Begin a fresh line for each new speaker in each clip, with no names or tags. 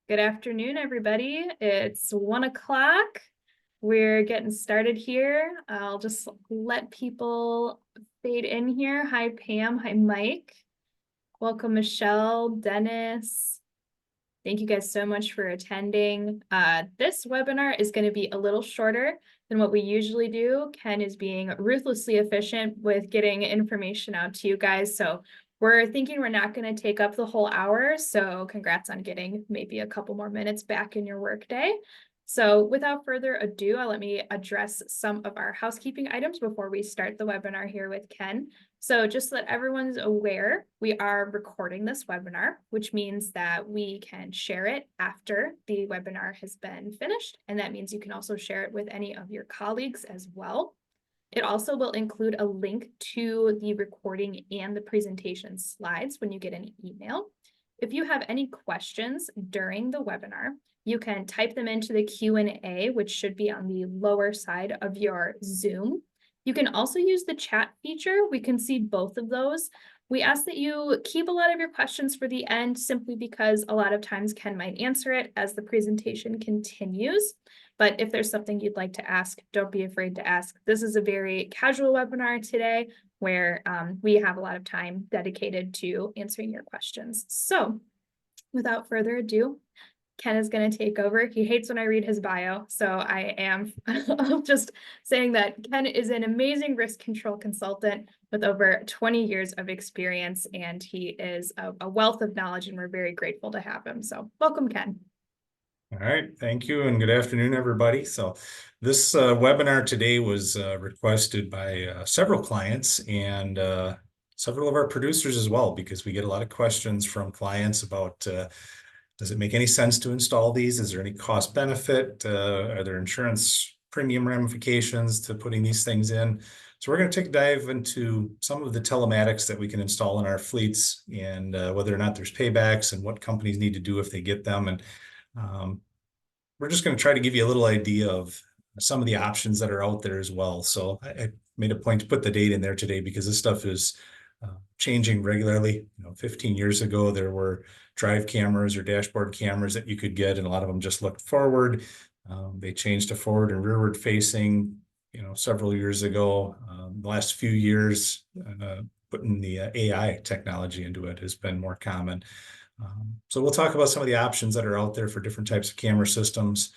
Good afternoon, everybody. It's 1 o'clock. We're getting started here. I'll just let people fade in here. Hi, Pam. Hi, Mike. Welcome, Michelle, Dennis. Thank you guys so much for attending. This webinar is going to be a little shorter than what we usually do. Ken is being ruthlessly efficient with getting information out to you guys. So we're thinking we're not going to take up the whole hour. So congrats on getting maybe a couple more minutes back in your workday. So without further ado, let me address some of our housekeeping items before we start the webinar here with Ken. So just so that everyone's aware, we are recording this webinar, which means that we can share it after the webinar has been finished. And that means you can also share it with any of your colleagues as well. It also will include a link to the recording and the presentation slides when you get an email. If you have any questions during the webinar, you can type them into the Q&A, which should be on the lower side of your Zoom. You can also use the chat feature. We can see both of those. We ask that you keep a lot of your questions for the end, simply because a lot of times Ken might answer it as the presentation continues. But if there's something you'd like to ask, don't be afraid to ask. This is a very casual webinar today where we have a lot of time dedicated to answering your questions. So without further ado, Ken is going to take over. He hates when I read his bio, so I am just saying that Ken is an amazing risk control consultant with over 20 years of experience, and he is a wealth of knowledge, and we're very grateful to have him. So welcome, Ken.
All right, thank you, and good afternoon, everybody. So this webinar today was requested by several clients and several of our producers as well, because we get a lot of questions from clients about does it make any sense to install these? Is there any cost benefit? Are there insurance premium ramifications to putting these things in? So we're going to take a dive into some of the telematics that we can install in our fleets, and whether or not there's paybacks and what companies need to do if they get them. And we're just going to try to give you a little idea of some of the options that are out there as well. So I made a point to put the date in there today because this stuff is changing regularly. 15 years ago, there were drive cameras or dashboard cameras that you could get, and a lot of them just looked forward. They changed to forward and rearward facing, several years ago. The last few years, putting the AI technology into it has been more common. So we'll talk about some of the options that are out there for different types of camera systems,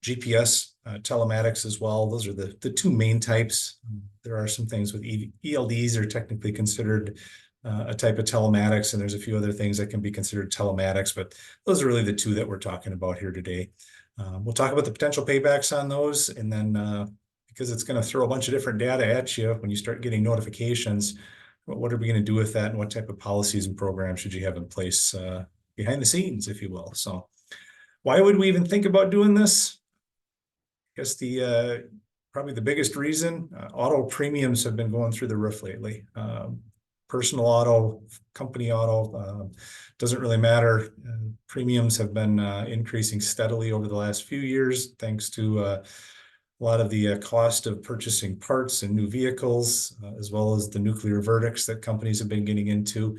GPS, telematics as well. Those are the two main types. There are some things with ELDs are technically considered a type of telematics, and there's a few other things that can be considered telematics, but those are really the two that we're talking about here today. We'll talk about the potential paybacks on those, and then because it's going to throw a bunch of different data at you when you start getting notifications, what are we going to do with that, and what type of policies and programs should you have in place behind the scenes, if you will. So why would we even think about doing this? I guess probably the biggest reason, auto premiums have been going through the roof lately. Personal auto, company auto, doesn't really matter. Premiums have been increasing steadily over the last few years, thanks to a lot of the cost of purchasing parts and new vehicles, as well as the nuclear verdicts that companies have been getting into.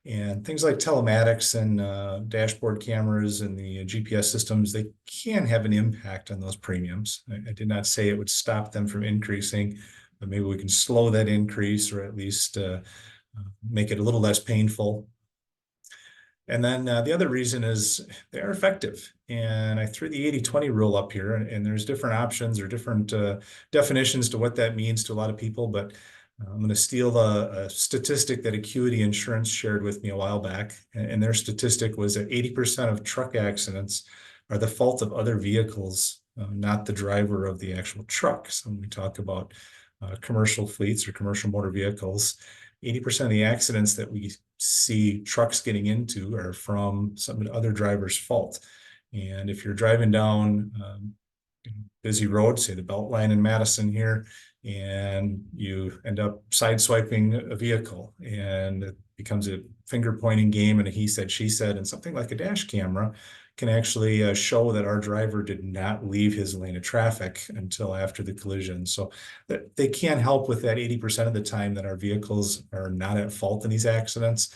And things like telematics and dashboard cameras and the GPS systems, they can have an impact on those premiums. I did not say it would stop them from increasing, but maybe we can slow that increase, or at least make it a little less painful. And then the other reason is they are effective. And I threw the 80-20 rule up here, and there's different options or different definitions to what that means to a lot of people. But I'm going to steal a statistic that Acuity Insurance shared with me a while back. And their statistic was that 80% of truck accidents are the fault of other vehicles, not the driver of the actual truck. So when we talk about commercial fleets or commercial motor vehicles, 80% of the accidents that we see trucks getting into are from some other driver's fault. And if you're driving down busy road, say the Beltline in Madison here, and you end up sideswiping a vehicle, and it becomes a finger pointing game and a he said, she said, and something like a dash camera can actually show that our driver did not leave his lane of traffic until after the collision. So that they can help with that 80% of the time that our vehicles are not at fault in these accidents.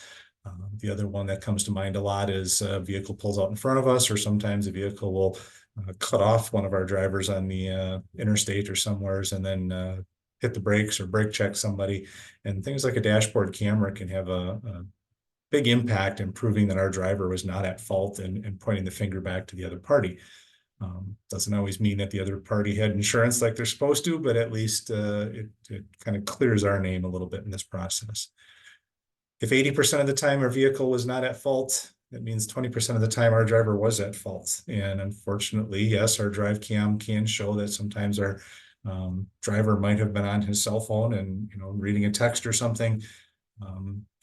The other one that comes to mind a lot is a vehicle pulls out in front of us, or sometimes a vehicle will cut off one of our drivers on the interstate or somewheres, and then hit the brakes or brake check somebody. And things like a dashboard camera can have a big impact in proving that our driver was not at fault and pointing the finger back to the other party. Doesn't always mean that the other party had insurance like they're supposed to, but at least it kind of clears our name a little bit in this process. If 80% of the time our vehicle was not at fault, that means 20% of the time our driver was at fault. And unfortunately, yes, our drive cam can show that sometimes our driver might have been on his cell phone and reading a text or something.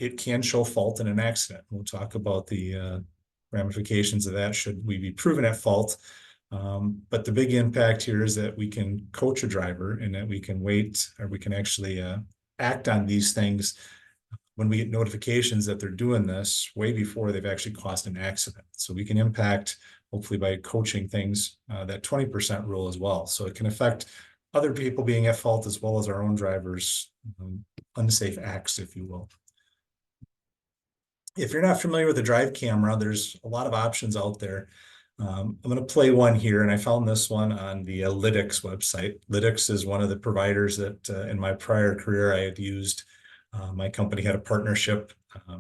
It can show fault in an accident. We'll talk about the ramifications of that should we be proven at fault. But the big impact here is that we can coach a driver and that we can wait, or we can actually act on these things when we get notifications that they're doing this way before they've actually caused an accident. So we can impact, hopefully by coaching things, that 20% rule as well. So it can affect other people being at fault as well as our own drivers' unsafe acts, if you will. If you're not familiar with the drive camera, there's a lot of options out there. I'm going to play one here, and I found this one on the Lytx website. Lytx is one of the providers that in my prior career I had used. My company had a partnership.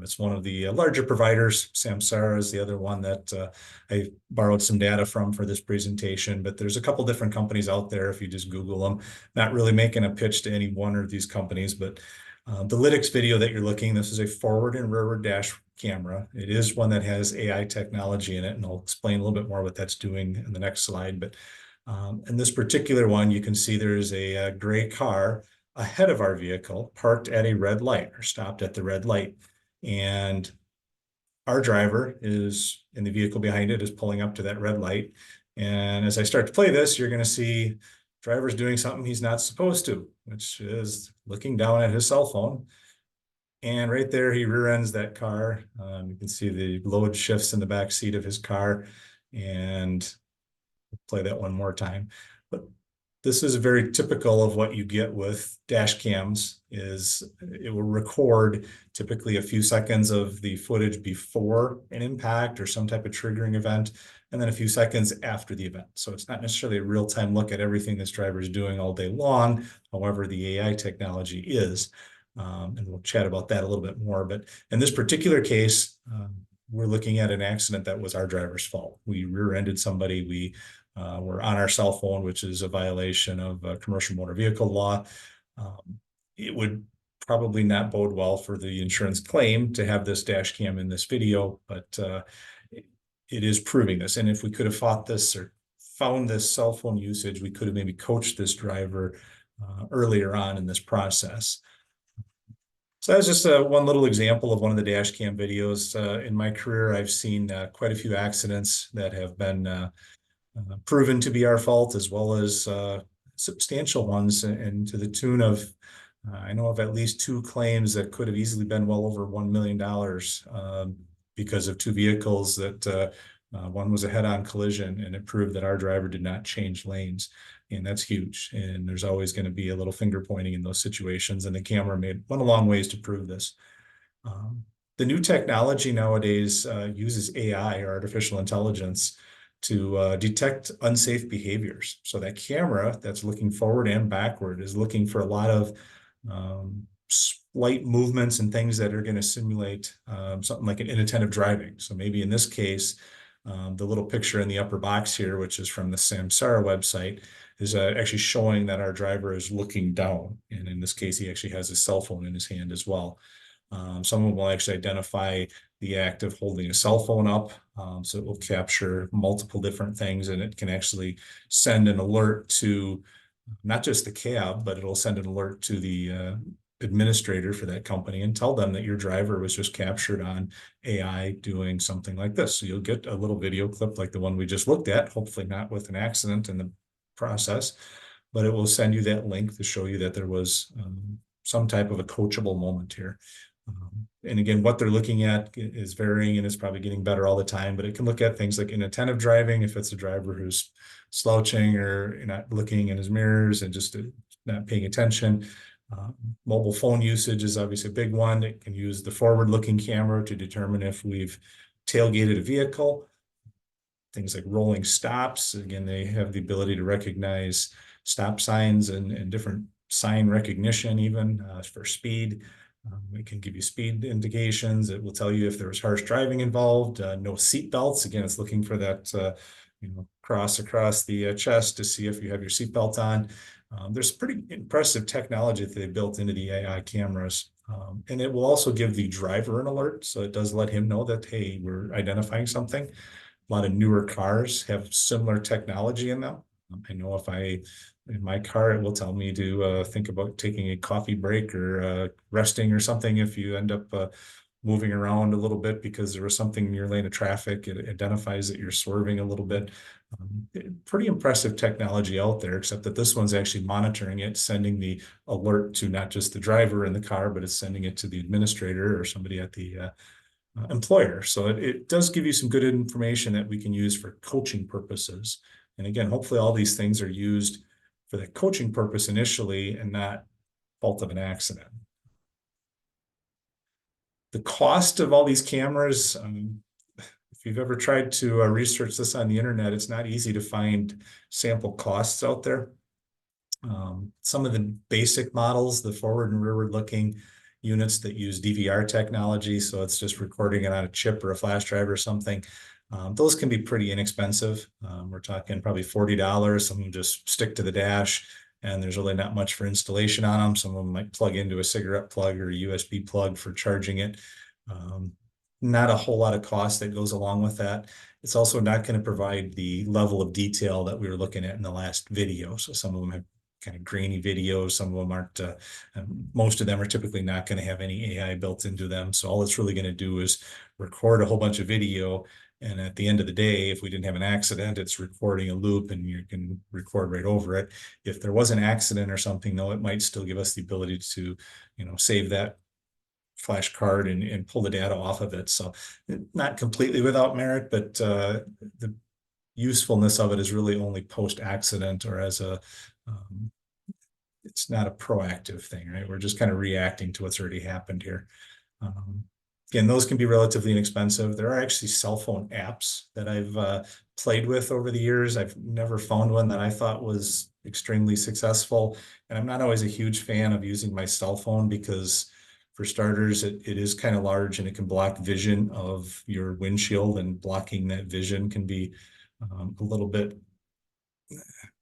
It's one of the larger providers. Samsara is the other one that I borrowed some data from for this presentation, but there's a couple different companies out there if you just Google them. Not really making a pitch to any one of these companies, but the Lytx video that you're looking, this is a forward and rearward dash camera. It is one that has AI technology in it, and I'll explain a little bit more what that's doing in the next slide. But in this particular one, you can see there's a gray car ahead of our vehicle parked at a red light, or stopped at the red light. And our driver is in the vehicle behind it, is pulling up to that red light. And as I start to play this, you're going to see driver's doing something he's not supposed to, which is looking down at his cell phone. And right there, he rear ends that car. You can see the load shifts in the back seat of his car. And play that one more time. But this is very typical of what you get with dash cams. Is it will record typically a few seconds of the footage before an impact or some type of triggering event, and then a few seconds after the event. So it's not necessarily a real-time look at everything this driver is doing all day long. However, the AI technology is, and we'll chat about that a little bit more. But in this particular case, we're looking at an accident that was our driver's fault. We rear-ended somebody. We were on our cell phone, which is a violation of commercial motor vehicle law. It would probably not bode well for the insurance claim to have this dash cam in this video, but it is proving this. And if we could have fought this or found this cell phone usage, we could have maybe coached this driver earlier on in this process. So that's just one little example of one of the dash cam videos. In my career, I've seen quite a few accidents that have been proven to be our fault, as well as substantial ones, and to the tune of, I know of at least 2 claims that could have easily been well over $1 million because of 2 vehicles that one was a head-on collision, and it proved that our driver did not change lanes. And that's huge. And there's always going to be a little finger pointing in those situations. And the camera went a long ways to prove this. The new technology nowadays uses AI, or artificial intelligence, to detect unsafe behaviors. So that camera that's looking forward and backward is looking for a lot of slight movements and things that are going to simulate something like an inattentive driving. So maybe in this case, the little picture in the upper box here, which is from the Samsara website, is actually showing that our driver is looking down. And in this case, he actually has his cell phone in his hand as well. Someone will actually identify the act of holding a cell phone up. So it will capture multiple different things, and it can actually send an alert to not just the cab, but it'll send an alert to the administrator for that company and tell them that your driver was just captured on AI doing something like this. So you'll get a little video clip like the one we just looked at, hopefully not with an accident in the process, but it will send you that link to show you that there was some type of a coachable moment here. And again, what they're looking at is varying, and it's probably getting better all the time, but it can look at things like inattentive driving, if it's a driver who's slouching or not looking in his mirrors and just not paying attention. Mobile phone usage is obviously a big one. It can use the forward-looking camera to determine if we've tailgated a vehicle. Things like rolling stops. Again, they have the ability to recognize stop signs and different sign recognition even for speed. It can give you speed indications. It will tell you if there was harsh driving involved. No seat belts. Again, it's looking for that cross across the chest to see if you have your seat belt on. There's pretty impressive technology that they built into the AI cameras. And it will also give the driver an alert. So it does let him know that, hey, we're identifying something. A lot of newer cars have similar technology in them. I know if in my car, it will tell me to think about taking a coffee break or resting or something if you end up moving around a little bit because there was something in your lane of traffic. It identifies that you're swerving a little bit. Pretty impressive technology out there, except that this one's actually monitoring it, sending the alert to not just the driver in the car, but it's sending it to the administrator or somebody at the employer. So it does give you some good information that we can use for coaching purposes. And again, hopefully all these things are used for the coaching purpose initially and not fault of an accident. The cost of all these cameras, if you've ever tried to research this on the internet, it's not easy to find sample costs out there. Some of the basic models, the forward and rearward looking units that use DVR technology, so it's just recording it on a chip or a flash drive or something, those can be pretty inexpensive. We're talking probably $40. Some of them just stick to the dash and there's really not much for installation on them. Some of them might plug into a cigarette plug or a USB plug for charging it. Not a whole lot of cost that goes along with that. It's also not going to provide the level of detail that we were looking at in the last video. So some of them have kind of grainy videos. Some of them aren't, most of them are typically not going to have any AI built into them. So all it's really going to do is record a whole bunch of video. And at the end of the day, if we didn't have an accident, it's recording a loop and you can record right over it. If there was an accident or something, though, it might still give us the ability to, save that flash card and pull the data off of it. So not completely without merit, but the usefulness of it is really only post-accident or as it's not a proactive thing, right? We're just kind of reacting to what's already happened here. Again, those can be relatively inexpensive. There are actually cell phone apps that I've played with over the years. I've never found one that I thought was extremely successful. And I'm not always a huge fan of using my cell phone because for starters, it is kind of large and it can block vision of your windshield, and blocking that vision can be a little bit,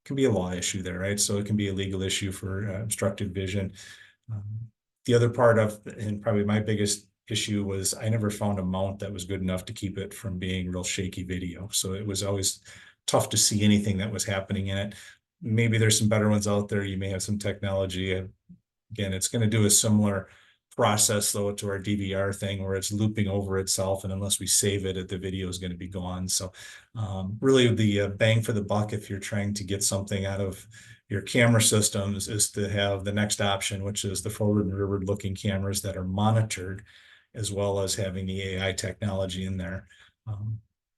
can be a law issue there, right? So it can be a legal issue for obstructed vision. The other part of, and probably my biggest issue, was I never found a mount that was good enough to keep it from being real shaky video. So it was always tough to see anything that was happening in it. Maybe there's some better ones out there. You may have some technology. Again, it's going to do a similar process though to our DVR thing where it's looping over itself, and unless we save it, the video is going to be gone. So really the bang for the buck if you're trying to get something out of your camera systems is to have the next option, which is the forward and rearward looking cameras that are monitored, as well as having the AI technology in there.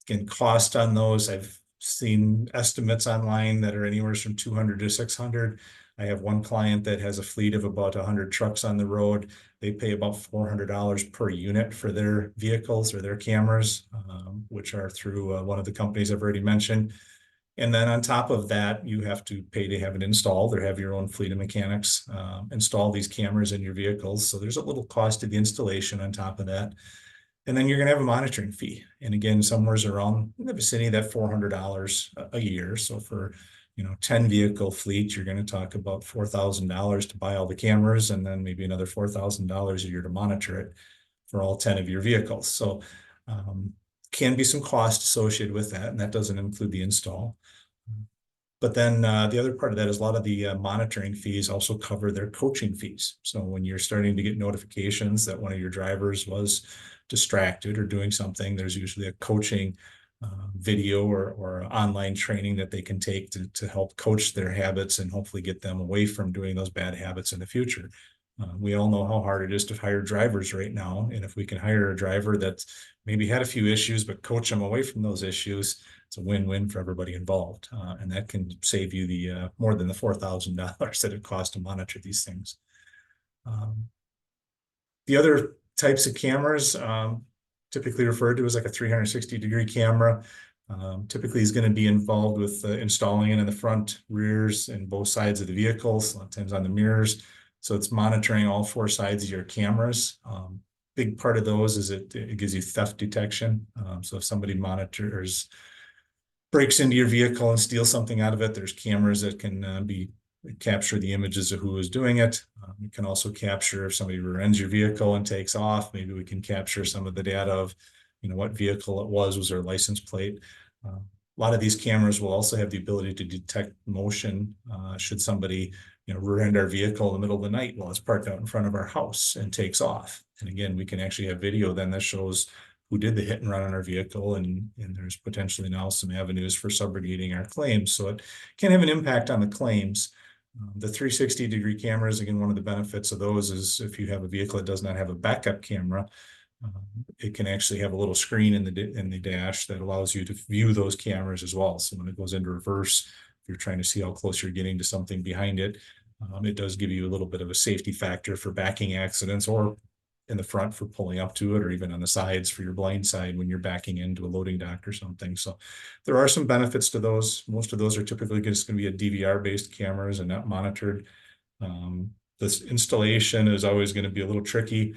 Again, cost on those, I've seen estimates online that are anywhere from 200 to 600. I have one client that has a fleet of about 100 trucks on the road. They pay about $400 per unit for their vehicles or their cameras, which are through one of the companies I've already mentioned. And then on top of that, you have to pay to have it installed or have your own fleet of mechanics install these cameras in your vehicles. So there's a little cost to the installation on top of that. And then you're going to have a monitoring fee. And again, somewhere's around in the vicinity of that $400 a year. So for 10 vehicle fleet, you're going to talk about $4,000 to buy all the cameras, and then maybe another $4,000 a year to monitor it for all 10 of your vehicles. So can be some cost associated with that, and that doesn't include the install. But then the other part of that is a lot of the monitoring fees also cover their coaching fees. So when you're starting to get notifications that one of your drivers was distracted or doing something, there's usually a coaching video or online training that they can take to help coach their habits and hopefully get them away from doing those bad habits in the future. We all know how hard it is to hire drivers right now. And if we can hire a driver that's maybe had a few issues, but coach them away from those issues, it's a win-win for everybody involved. And that can save you the more than the $4,000 that it costs to monitor these things. Um, the other types of cameras, typically referred to as like a 360-degree camera. Typically is going to be involved with installing it in the front, rears, and both sides of the vehicles, a lot of times on the mirrors. So it's monitoring all four sides of your cameras. Big part of those is it gives you theft detection. So if somebody breaks into your vehicle and steals something out of it, there's cameras that can capture the images of who is doing it. We can also capture if somebody rear-ends your vehicle and takes off. Maybe we can capture some of the data of, what vehicle it was their license plate. A lot of these cameras will also have the ability to detect motion should somebody, rear-end our vehicle in the middle of the night while it's parked out in front of our house and takes off. And again, we can actually have video then that shows who did the hit and run on our vehicle, and there's potentially now some avenues for subrogating our claims. So it can have an impact on the claims. The 360-degree cameras, again, one of the benefits of those is if you have a vehicle that does not have a backup camera, it can actually have a little screen in the dash that allows you to view those cameras as well. So when it goes into reverse, if you're trying to see how close you're getting to something behind it, it does give you a little bit of a safety factor for backing accidents, or in the front for pulling up to it, or even on the sides for your blind side when you're backing into a loading dock or something. So there are some benefits to those. Most of those are typically just going to be a DVR based cameras and not monitored. This installation is always going to be a little tricky,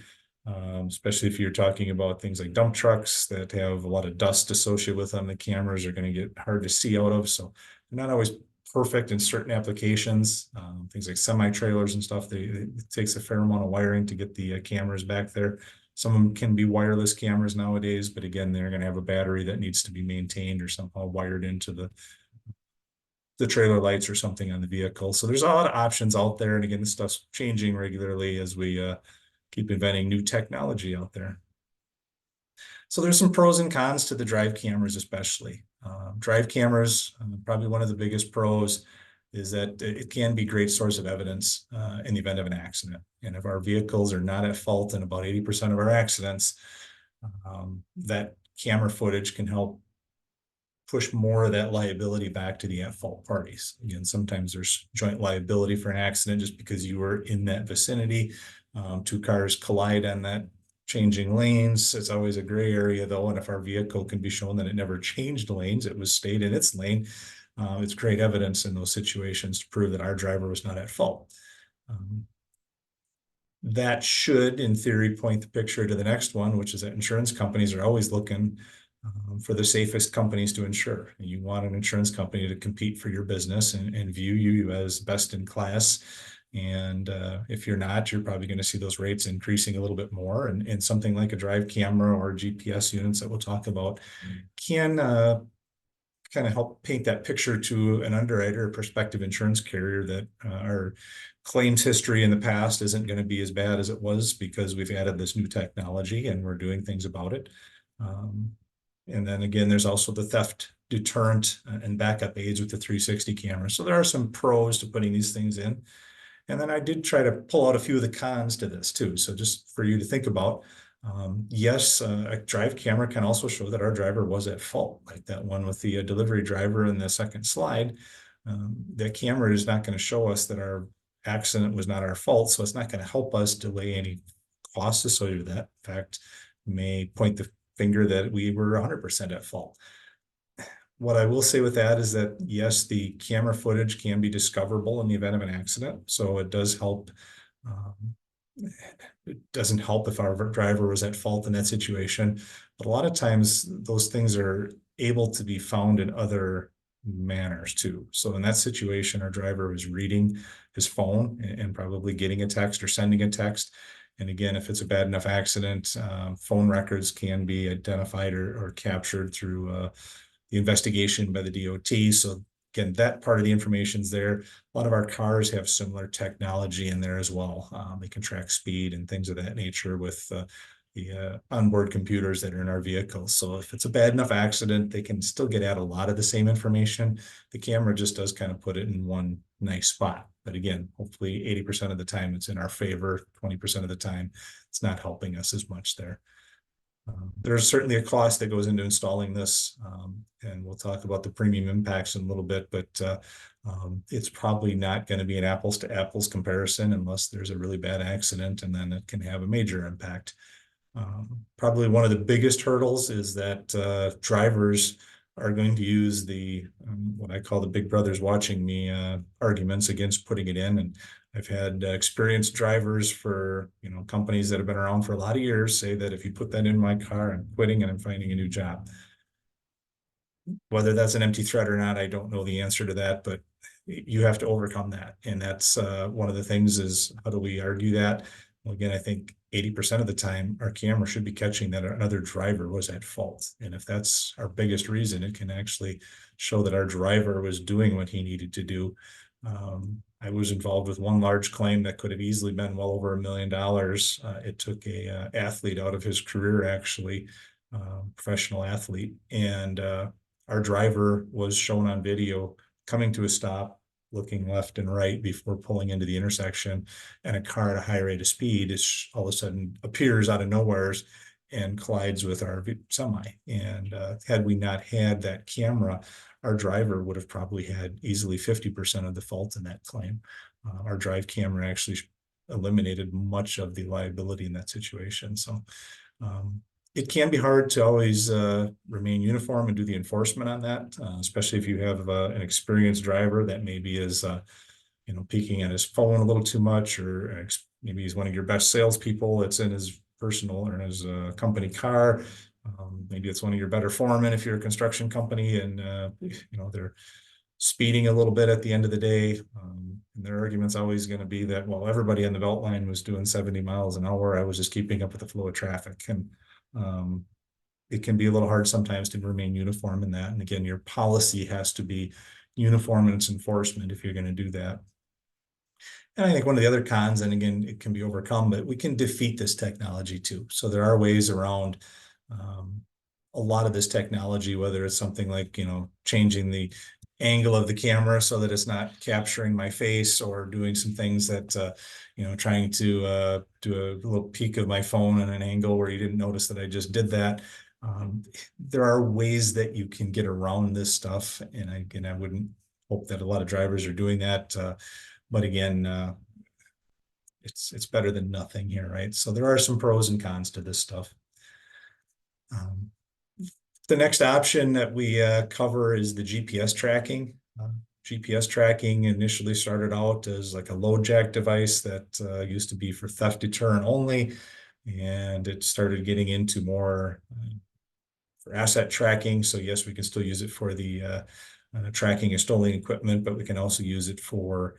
especially if you're talking about things like dump trucks that have a lot of dust associated with them. The cameras are going to get hard to see out of, so they're not always perfect in certain applications. Things like semi-trailers and stuff, it takes a fair amount of wiring to get the cameras back there. Some of them can be wireless cameras nowadays, but again, they're going to have a battery that needs to be maintained or somehow wired into the trailer lights or something on the vehicle. So there's a lot of options out there. And again, this stuff's changing regularly as we keep inventing new technology out there. So there's some pros and cons to the drive cameras, especially. Drive cameras, probably one of the biggest pros is that it can be a great source of evidence in the event of an accident. And if our vehicles are not at fault in about 80% of our accidents, that camera footage can help push more of that liability back to the at-fault parties. Again, sometimes there's joint liability for an accident just because you were in that vicinity. Two cars collide on that changing lanes. It's always a gray area though. And if our vehicle can be shown that it never changed lanes, it was stayed in its lane, it's great evidence in those situations to prove that our driver was not at fault. That should, in theory, point the picture to the next one, which is that insurance companies are always looking for the safest companies to insure. You want an insurance company to compete for your business and view you as best in class. And if you're not, you're probably going to see those rates increasing a little bit more. And something like a drive camera or GPS units that we'll talk about can kind of help paint that picture to an underwriter or prospective insurance carrier that our claims history in the past isn't going to be as bad as it was because we've added this new technology and we're doing things about it. And then again, there's also the theft deterrent and backup aids with the 360 camera. So there are some pros to putting these things in. And then I did try to pull out a few of the cons to this too. So just for you to think about, yes, a drive camera can also show that our driver was at fault, like that one with the delivery driver in the second slide. That camera is not going to show us that our accident was not our fault. So it's not going to help us delay any costs associated with that. In fact, may point the finger that we were 100% at fault. What I will say with that is that, yes, the camera footage can be discoverable in the event of an accident. So it does help. It doesn't help if our driver was at fault in that situation. But a lot of times those things are able to be found in other manners too. So in that situation, our driver was reading his phone and probably getting a text or sending a text. And again, if it's a bad enough accident, phone records can be identified or captured through the investigation by the DOT. So again, that part of the information is there. A lot of our cars have similar technology in there as well. They can track speed and things of that nature with the onboard computers that are in our vehicles. So if it's a bad enough accident, they can still get at a lot of the same information. The camera just does kind of put it in one nice spot. But again, hopefully 80% of the time it's in our favor, 20% of the time it's not helping us as much there. There's certainly a cost that goes into installing this, and we'll talk about the premium impacts in a little bit, but it's probably not going to be an apples to apples comparison unless there's a really bad accident, and then it can have a major impact. Probably one of the biggest hurdles is that drivers are going to use the what I call the big brothers watching me arguments against putting it in. And I've had experienced drivers for companies that have been around for a lot of years say that if you put that in my car, I'm quitting and I'm finding a new job. Whether that's an empty threat or not, I don't know the answer to that, but you have to overcome that. And that's one of the things is how do we argue that? Well, again, I think 80% of the time our camera should be catching that another driver was at fault. And if that's our biggest reason, it can actually show that our driver was doing what he needed to do. I was involved with one large claim that could have easily been well over $1 million. It took a athlete out of his career, actually, professional athlete, and our driver was shown on video coming to a stop, looking left and right before pulling into the intersection, and a car at a high rate of speed is all of a sudden appears out of nowhere and collides with our semi. And had we not had that camera, our driver would have probably had easily 50% of the fault in that claim. Our drive camera actually eliminated much of the liability in that situation. So it can be hard to always remain uniform and do the enforcement on that, especially if you have an experienced driver that maybe is, peeking at his phone a little too much, or maybe he's one of your best salespeople that's in his personal or his company car. Maybe it's one of your better foremen if you're a construction company, and they're speeding a little bit at the end of the day. And their argument's always going to be that, well, everybody on the belt line was doing 70 miles an hour. I was just keeping up with the flow of traffic. And it can be a little hard sometimes to remain uniform in that. And again, your policy has to be uniform in its enforcement if you're going to do that. And I think one of the other cons, and again, it can be overcome, but we can defeat this technology too. So there are ways around a lot of this technology, whether it's something like, changing the angle of the camera so that it's not capturing my face, or doing some things that, trying to do a little peek of my phone at an angle where you didn't notice that I just did that. There are ways that you can get around this stuff. And I wouldn't hope that a lot of drivers are doing that. But again, it's better than nothing here, right? So there are some pros and cons to this stuff. The next option that we cover is the GPS tracking. GPS tracking initially started out as like a load jack device that used to be for theft deterrent only, and it started getting into more for asset tracking. So yes, we can still use it for the tracking of stolen equipment, but we can also use it for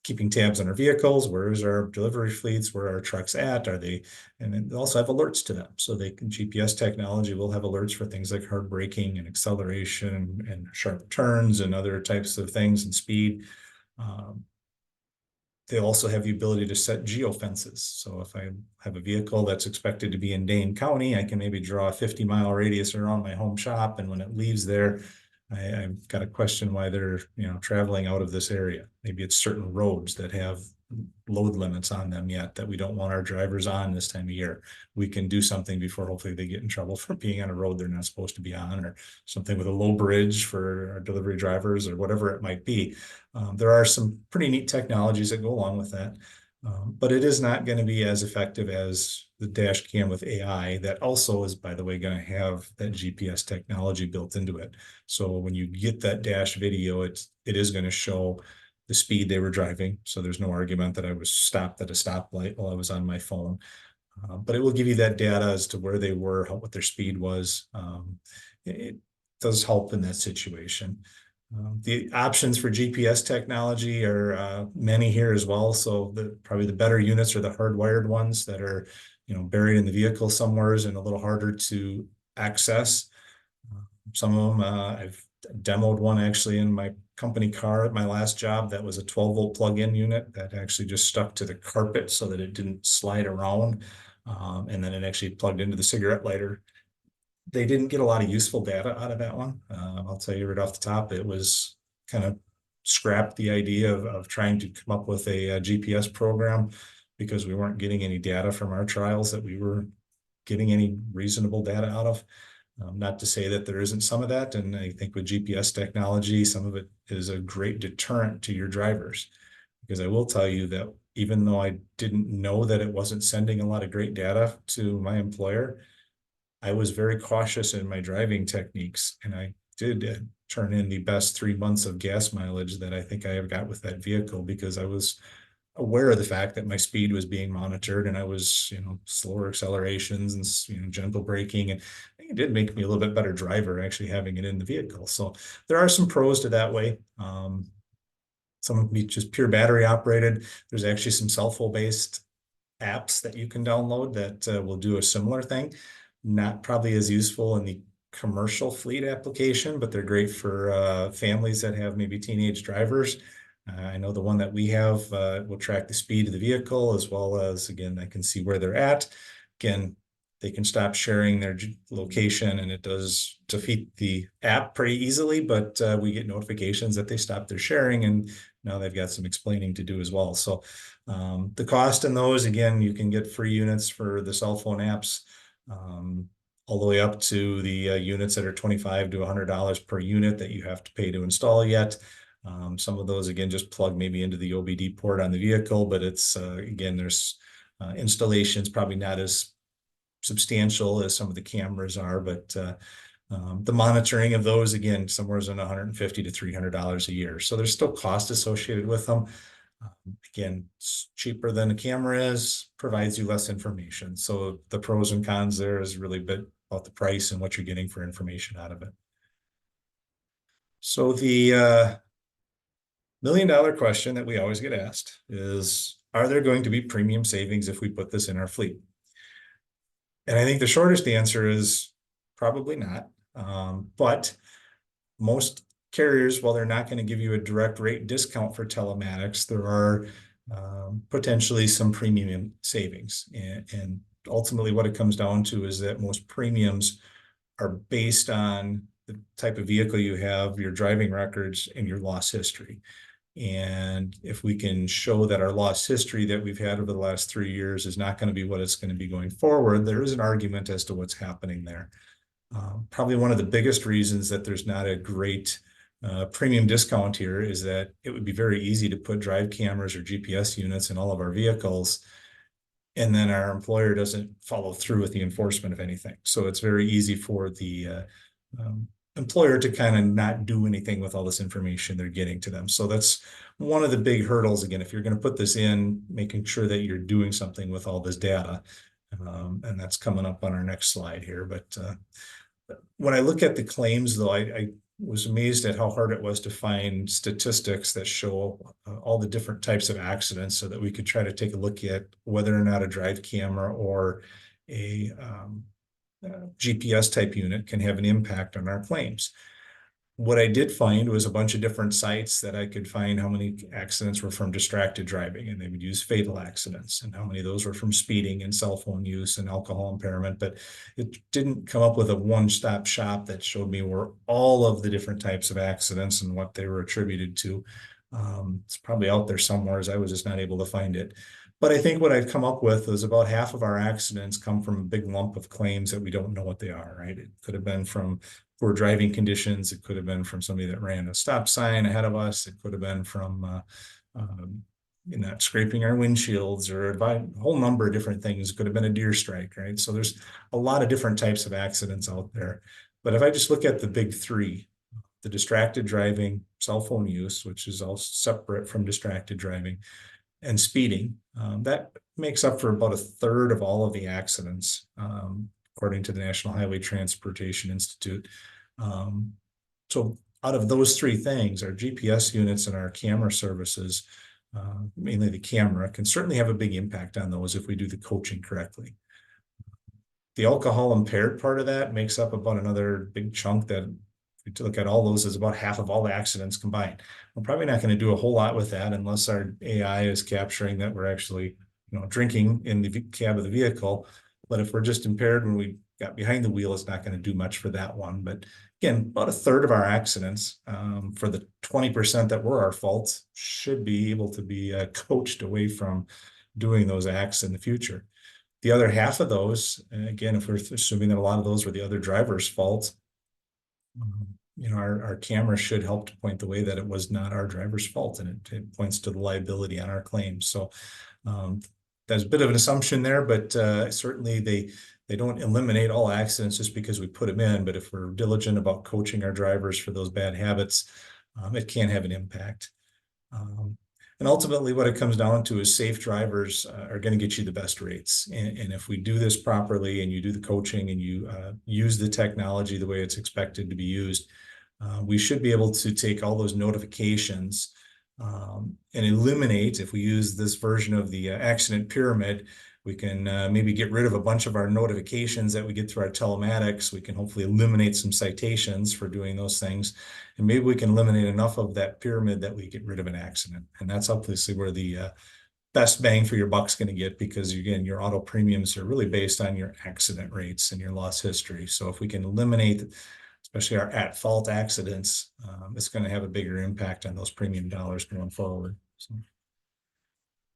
keeping tabs on our vehicles. Where's our delivery fleets? Where are our trucks at? Are they? And then they also have alerts to them. So they can, GPS technology will have alerts for things like hard braking and acceleration and sharp turns and other types of things, and speed. They also have the ability to set geofences. So if I have a vehicle that's expected to be in Dane County, I can maybe draw a 50-mile radius around my home shop. And when it leaves there, I've got to question why they're, traveling out of this area. Maybe it's certain roads that have load limits on them yet that we don't want our drivers on this time of year. We can do something before hopefully they get in trouble for being on a road they're not supposed to be on, or something with a low bridge for our delivery drivers, or whatever it might be. There are some pretty neat technologies that go along with that. But it is not going to be as effective as the dash cam with AI that also is, by the way, going to have that GPS technology built into it. So when you get that dash video, it is going to show the speed they were driving. So there's no argument that I was stopped at a stoplight while I was on my phone. But it will give you that data as to where they were, what their speed was. It does help in that situation. The options for GPS technology are many here as well. So probably the better units are the hardwired ones that are, buried in the vehicle somewhere and a little harder to access. Some of them, I've demoed one actually in my company car at my last job. That was a 12-volt plug-in unit that actually just stuck to the carpet so that it didn't slide around. And then it actually plugged into the cigarette lighter. They didn't get a lot of useful data out of that one. I'll tell you right off the top, it was kind of scrapped the idea of trying to come up with a GPS program, because we weren't getting any data from our trials that we were getting any reasonable data out of. Not to say that there isn't some of that, and I think with GPS technology, some of it is a great deterrent to your drivers. Because I will tell you that even though I didn't know that it wasn't sending a lot of great data to my employer, I was very cautious in my driving techniques, and I did turn in the best 3 months of gas mileage that I think I have got with that vehicle, because I was aware of the fact that my speed was being monitored, and I was, slower accelerations and, gentle braking. And it did make me a little bit better driver actually having it in the vehicle. So there are some pros to that way. Some can be just pure battery operated. There's actually some cell phone based apps that you can download that will do a similar thing. Not probably as useful in the commercial fleet application, but they're great for families that have maybe teenage drivers. I know the one that we have will track the speed of the vehicle, as well as, again, I can see where they're at. Again, they can stop sharing their location, and it does defeat the app pretty easily, but we get notifications that they stopped their sharing, and now they've got some explaining to do as well. So the cost in those, again, you can get free units for the cell phone apps, all the way up to the units that are $25 to $100 per unit that you have to pay to install yet. Some of those, again, just plug maybe into the OBD port on the vehicle, but it's, again, there's installations probably not as substantial as some of the cameras are, but the monitoring of those, again, somewhere in $150 to $300 a year. So there's still cost associated with them. Again, it's cheaper than a camera is, provides you less information. So the pros and cons there is really a bit about the price and what you're getting for information out of it. So the $1 million question that we always get asked is, are there going to be premium savings if we put this in our fleet? And I think the shortest answer is probably not. But most carriers, while they're not going to give you a direct rate discount for telematics, there are potentially some premium savings. And ultimately what it comes down to is that most premiums are based on the type of vehicle you have, your driving records, and your loss history. And if we can show that our loss history that we've had over the last 3 years is not going to be what it's going to be going forward, there is an argument as to what's happening there. Probably one of the biggest reasons that there's not a great premium discount here is that it would be very easy to put drive cameras or GPS units in all of our vehicles, and then our employer doesn't follow through with the enforcement of anything. So it's very easy for the employer to kind of not do anything with all this information they're getting to them. So that's one of the big hurdles. Again, if you're going to put this in, making sure that you're doing something with all this data. And that's coming up on our next slide here. But when I look at the claims, though, I was amazed at how hard it was to find statistics that show all the different types of accidents, so that we could try to take a look at whether or not a drive camera or a GPS type unit can have an impact on our claims. What I did find was a bunch of different sites that I could find how many accidents were from distracted driving, and they would use fatal accidents, and how many of those were from speeding and cell phone use and alcohol impairment. But it didn't come up with a one-stop shop that showed me where all of the different types of accidents and what they were attributed to. It's probably out there somewhere, as I was just not able to find it. But I think what I've come up with is about half of our accidents come from a big lump of claims that we don't know what they are, right? It could have been from poor driving conditions. It could have been from somebody that ran a stop sign ahead of us. It could have been from not scraping our windshields, or a whole number of different things. It could have been a deer strike, right? So there's a lot of different types of accidents out there. But if I just look at the big three, the distracted driving, cell phone use, which is all separate from distracted driving, and speeding, that makes up for about a third of all of the accidents, according to the National Highway Transportation Institute. So out of those three things, our GPS units and our camera services, mainly the camera, can certainly have a big impact on those if we do the coaching correctly. The alcohol impaired part of that makes up about another big chunk that, to look at all those, is about half of all the accidents combined. We're probably not going to do a whole lot with that unless our AI is capturing that we're actually, drinking in the cab of the vehicle. But if we're just impaired when we got behind the wheel, it's not going to do much for that one. But again, about a third of our accidents, for the 20% that were our faults, should be able to be coached away from doing those acts in the future. The other half of those, and again, if we're assuming that a lot of those were the other driver's fault, our camera should help to point the way that it was not our driver's fault, and it points to the liability on our claims. So there's a bit of an assumption there, but certainly they don't eliminate all accidents just because we put them in. But if we're diligent about coaching our drivers for those bad habits, it can have an impact. And ultimately, what it comes down to is safe drivers are going to get you the best rates. And if we do this properly and you do the coaching and you use the technology the way it's expected to be used, we should be able to take all those notifications and eliminate, if we use this version of the accident pyramid, we can maybe get rid of a bunch of our notifications that we get through our telematics. We can hopefully eliminate some citations for doing those things. And maybe we can eliminate enough of that pyramid that we get rid of an accident. And that's obviously where the best bang for your buck's going to get, because again, your auto premiums are really based on your accident rates and your loss history. So if we can eliminate, especially our at-fault accidents, it's going to have a bigger impact on those premium dollars going forward.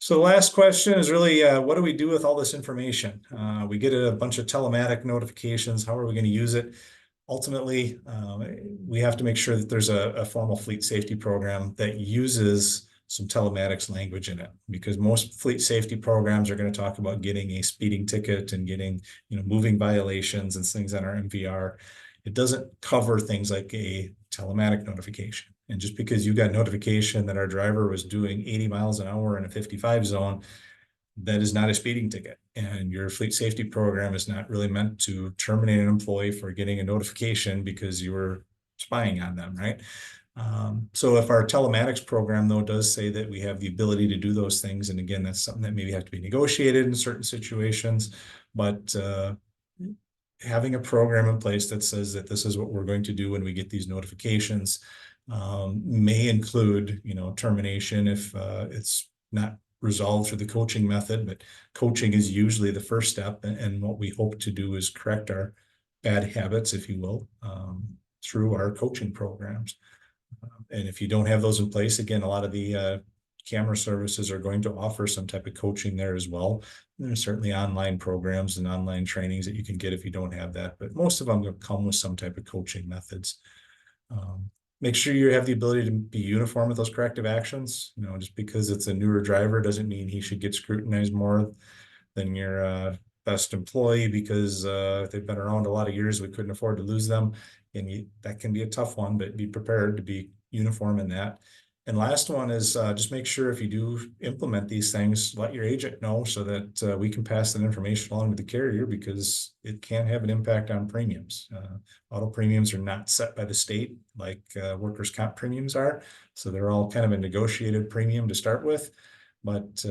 So the last question is really, what do we do with all this information? We get a bunch of telematic notifications. How are we going to use it? Ultimately, we have to make sure that there's a formal fleet safety program that uses some telematics language in it, because most fleet safety programs are going to talk about getting a speeding ticket and getting, moving violations and things on our MVR. It doesn't cover things like a telematic notification. And just because you got notification that our driver was doing 80 miles an hour in a 55 zone, that is not a speeding ticket. And your fleet safety program is not really meant to terminate an employee for getting a notification because you were spying on them, right? So if our telematics program, though, does say that we have the ability to do those things, and again, that's something that maybe have to be negotiated in certain situations, but having a program in place that says that this is what we're going to do when we get these notifications may include, termination if it's not resolved through the coaching method. But coaching is usually the first step, and what we hope to do is correct our bad habits, if you will, through our coaching programs. And if you don't have those in place, again, a lot of the camera services are going to offer some type of coaching there as well. There's certainly online programs and online trainings that you can get if you don't have that, but most of them will come with some type of coaching methods. Make sure you have the ability to be uniform with those corrective actions. Just because it's a newer driver doesn't mean he should get scrutinized more than your best employee, because they've been around a lot of years. We couldn't afford to lose them. And that can be a tough one, but be prepared to be uniform in that. And last one is just make sure if you do implement these things, let your agent know so that we can pass that information along to the carrier, because it can have an impact on premiums. Auto premiums are not set by the state like workers' comp premiums are. So they're all kind of a negotiated premium to start with. But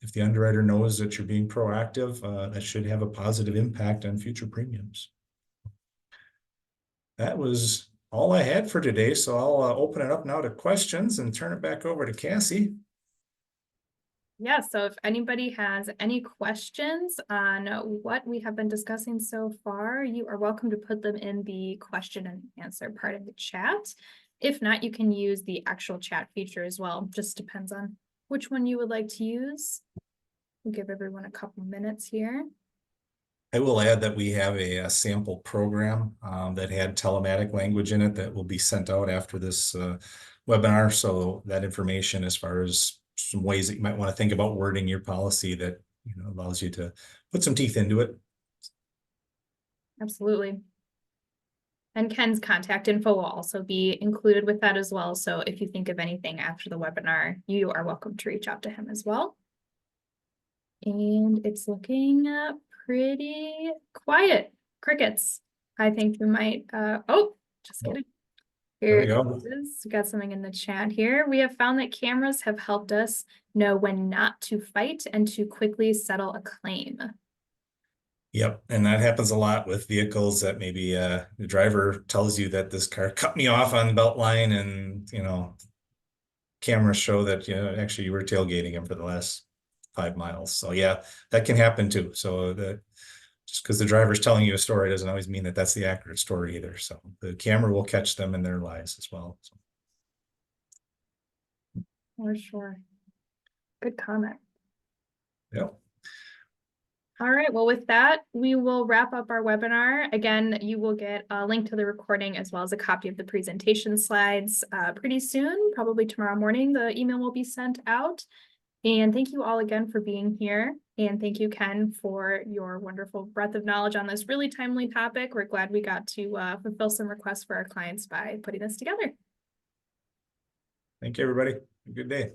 if the underwriter knows that you're being proactive, that should have a positive impact on future premiums. That was all I had for today. So I'll open it up now to questions and turn it back over to Cassie.
Yeah, so if anybody has any questions on what we have been discussing so far, you are welcome to put them in the question and answer part of the chat. If not, you can use the actual chat feature as well. Just depends on which one you would like to use. We'll give everyone a couple minutes here.
I will add that we have a sample program that had telematic language in it that will be sent out after this webinar. So that information, as far as some ways that you might want to think about wording your policy, that allows you to put some teeth into it.
Absolutely. And Ken's contact info will also be included with that as well. So if you think of anything after the webinar, you are welcome to reach out to him as well. And it's looking pretty quiet. Crickets. I think we might, just kidding. Here it is. We got something in the chat here. We have found that cameras have helped us know when not to fight and to quickly settle a claim.
Yep, and that happens a lot with vehicles that maybe the driver tells you that this car cut me off on the belt line, and cameras show that actually you were tailgating him for the last 5 miles. So yeah, that can happen too. So that just because the driver's telling you a story doesn't always mean that that's the accurate story either. So the camera will catch them in their lies as well. So.
For sure. Good comment.
Yep.
All right, well, with that, we will wrap up our webinar. Again, you will get a link to the recording as well as a copy of the presentation slides pretty soon, probably tomorrow morning. The email will be sent out. And thank you all again for being here. And thank you, Ken, for your wonderful breadth of knowledge on this really timely topic. We're glad we got to fulfill some requests for our clients by putting this together.
Thank you, everybody. Have a good day.